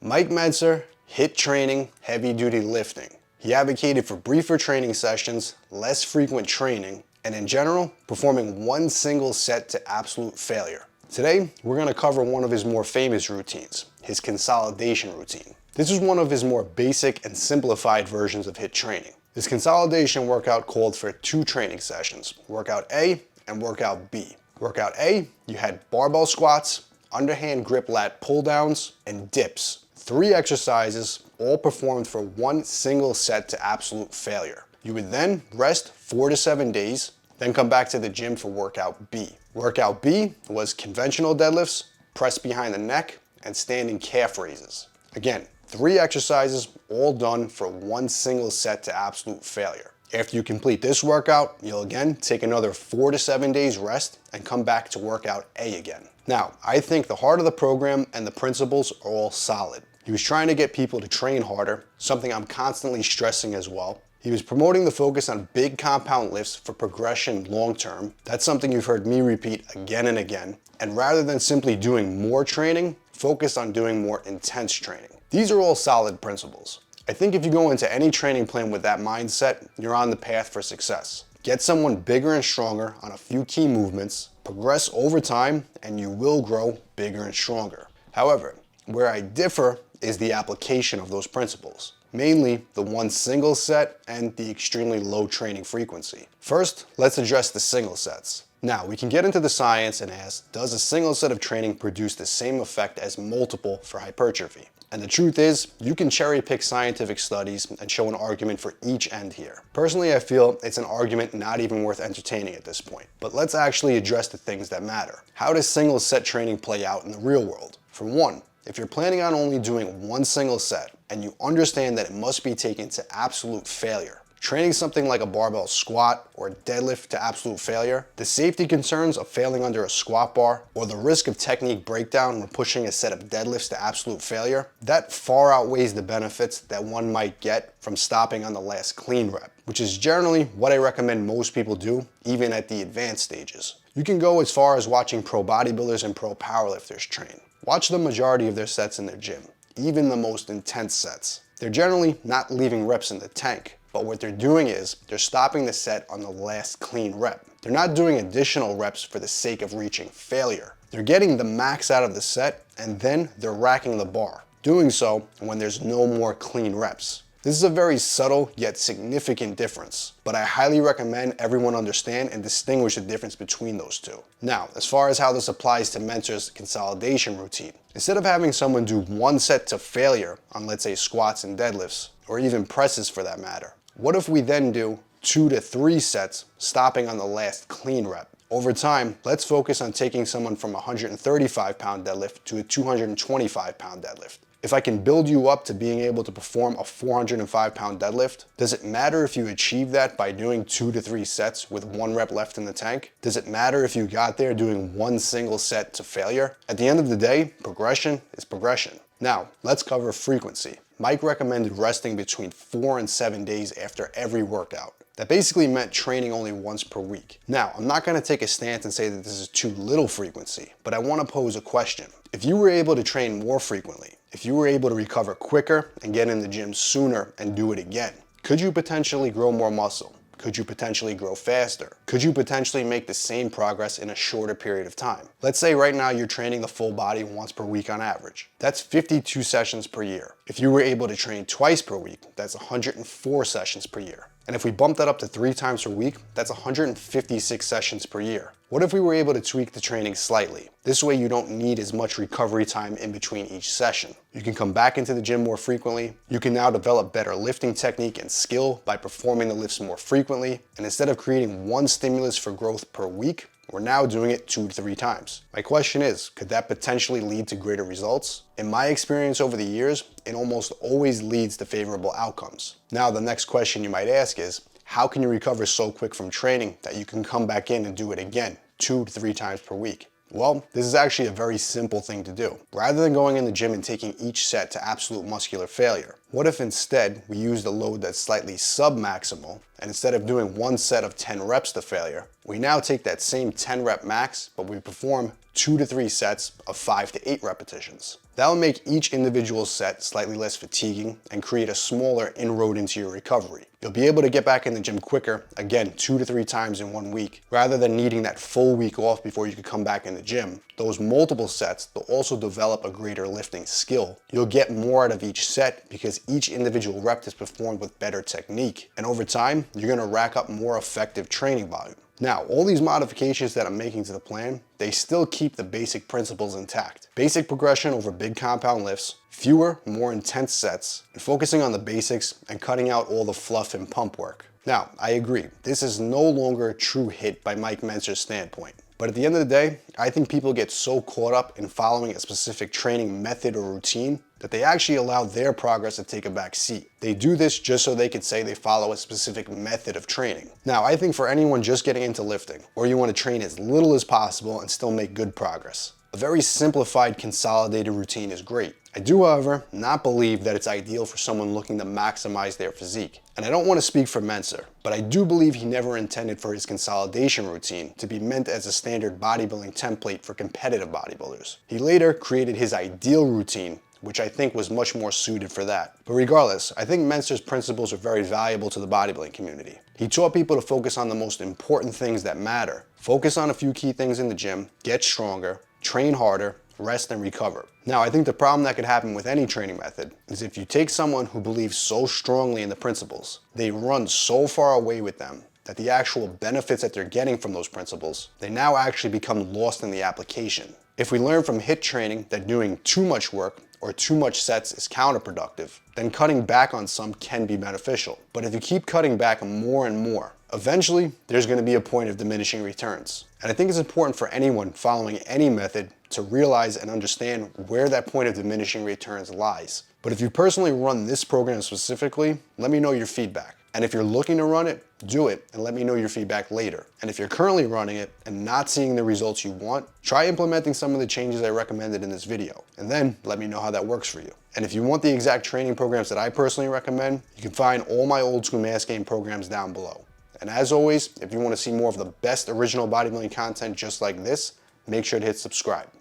Mike Mentzer, HIIT training, heavy duty lifting. He advocated for briefer training sessions, less frequent training, and in general, performing one single set to absolute failure. Today, we're going to cover one of his more famous routines, his consolidation routine. This is one of his more basic and simplified versions of HIIT training. This consolidation workout called for 2 training sessions, workout A and workout B. Workout A, you had barbell squats, underhand grip lat pull downs, and dips. 3 exercises, all performed for one single set to absolute failure. You would then rest 4 to 7 days, then come back to the gym for workout B. Workout B was conventional deadlifts, press behind the neck, and standing calf raises. Again, 3 exercises, all done for one single set to absolute failure. After you complete this workout, you'll again take another 4 to 7 days rest and come back to workout A again. Now, I think the heart of the program and the principles are all solid. He was trying to get people to train harder, something I'm constantly stressing as well. He was promoting the focus on big compound lifts for progression long term. That's something you've heard me repeat again and again. And rather than simply doing more training, focus on doing more intense training. These are all solid principles. I think if you go into any training plan with that mindset, you're on the path for success. Get someone bigger and stronger on a few key movements, progress over time, and you will grow bigger and stronger. However, where I differ is the application of those principles, mainly the one single set and the extremely low training frequency. First, let's address the single sets. Now, we can get into the science and ask, does a single set of training produce the same effect as multiple for hypertrophy? And the truth is, you can cherry pick scientific studies and show an argument for each end here. Personally, I feel it's an argument not even worth entertaining at this point. But let's actually address the things that matter. How does single set training play out in the real world? For one, if you're planning on only doing one single set and you understand that it must be taken to absolute failure, training something like a barbell squat or deadlift to absolute failure, the safety concerns of failing under a squat bar or the risk of technique breakdown when pushing a set of deadlifts to absolute failure, that far outweighs the benefits that one might get from stopping on the last clean rep, which is generally what I recommend most people do, even at the advanced stages. You can go as far as watching pro bodybuilders and pro powerlifters train. Watch the majority of their sets in their gym, even the most intense sets. They're generally not leaving reps in the tank, but what they're doing is they're stopping the set on the last clean rep. They're not doing additional reps for the sake of reaching failure. They're getting the max out of the set and then they're racking the bar, doing so when there's no more clean reps. This is a very subtle yet significant difference, but I highly recommend everyone understand and distinguish the difference between those two. Now, as far as how this applies to Mentzer's consolidation routine, instead of having someone do one set to failure on, let's say, squats and deadlifts, or even presses for that matter, what if we then do 2 to 3 sets, stopping on the last clean rep? Over time, let's focus on taking someone from a 135-pound deadlift to a 225-pound deadlift. If I can build you up to being able to perform a 405-pound deadlift, does it matter if you achieve that by doing 2 to 3 sets with 1 rep left in the tank? Does it matter if you got there doing one single set to failure? At the end of the day, progression is progression. Now, let's cover frequency. Mike recommended resting between 4 and 7 days after every workout. That basically meant training only once per week. Now, I'm not going to take a stance and say that this is too little frequency, but I want to pose a question. If you were able to train more frequently, if you were able to recover quicker and get in the gym sooner and do it again, could you potentially grow more muscle? Could you potentially grow faster? Could you potentially make the same progress in a shorter period of time? Let's say right now you're training the full body once per week on average. That's 52 sessions per year. If you were able to train twice per week, that's 104 sessions per year. And if we bump that up to 3 times per week, that's 156 sessions per year. What if we were able to tweak the training slightly? This way you don't need as much recovery time in between each session. You can come back into the gym more frequently. You can now develop better lifting technique and skill by performing the lifts more frequently. And instead of creating one stimulus for growth per week, we're now doing it 2 to 3 times. My question is, could that potentially lead to greater results? In my experience over the years, it almost always leads to favorable outcomes. Now, the next question you might ask is, how can you recover so quick from training that you can come back in and do it again 2 to 3 times per week? Well, this is actually a very simple thing to do. Rather than going in the gym and taking each set to absolute muscular failure, what if instead we used a load that's slightly sub-maximal, and instead of doing one set of 10 reps to failure, we now take that same 10 rep max, but we perform 2 to 3 sets of 5 to 8 repetitions. That will make each individual set slightly less fatiguing and create a smaller inroad into your recovery. You'll be able to get back in the gym quicker, again 2 to 3 times in 1 week, rather than needing that full week off before you could come back in the gym. Those multiple sets, they'll also develop a greater lifting skill. You'll get more out of each set because each individual rep is performed with better technique. And over time, you're gonna rack up more effective training volume. Now, all these modifications that I'm making to the plan, they still keep the basic principles intact. Basic progression over big compound lifts, fewer, more intense sets, and focusing on the basics and cutting out all the fluff and pump work. Now, I agree, this is no longer a true hit by Mike Mentzer's standpoint. But at the end of the day, I think people get so caught up in following a specific training method or routine that they actually allow their progress to take a back seat. They do this just so they could say they follow a specific method of training. Now, I think for anyone just getting into lifting, or you want to train as little as possible and still make good progress, a very simplified, consolidated routine is great. I do, however, not believe that it's ideal for someone looking to maximize their physique. And I don't want to speak for Mentzer, but I do believe he never intended for his consolidation routine to be meant as a standard bodybuilding template for competitive bodybuilders. He later created his ideal routine, which I think was much more suited for that. But regardless, I think Mentzer's principles are very valuable to the bodybuilding community. He taught people to focus on the most important things that matter. Focus on a few key things in the gym, get stronger, train harder, rest and recover. Now, I think the problem that could happen with any training method is if you take someone who believes so strongly in the principles, they run so far away with them that the actual benefits that they're getting from those principles, they now actually become lost in the application. If we learn from HIIT training that doing too much work or too much sets is counterproductive, then cutting back on some can be beneficial. But if you keep cutting back more and more, eventually there's going to be a point of diminishing returns. And I think it's important for anyone following any method to realize and understand where that point of diminishing returns lies. But if you personally run this program specifically, let me know your feedback. And if you're looking to run it, do it and let me know your feedback later. And if you're currently running it and not seeing the results you want, try implementing some of the changes I recommended in this video, and then let me know how that works for you. And if you want the exact training programs that I personally recommend, you can find all my old school mass game programs down below. And as always, if you want to see more of the best original bodybuilding content just like this, make sure to hit subscribe.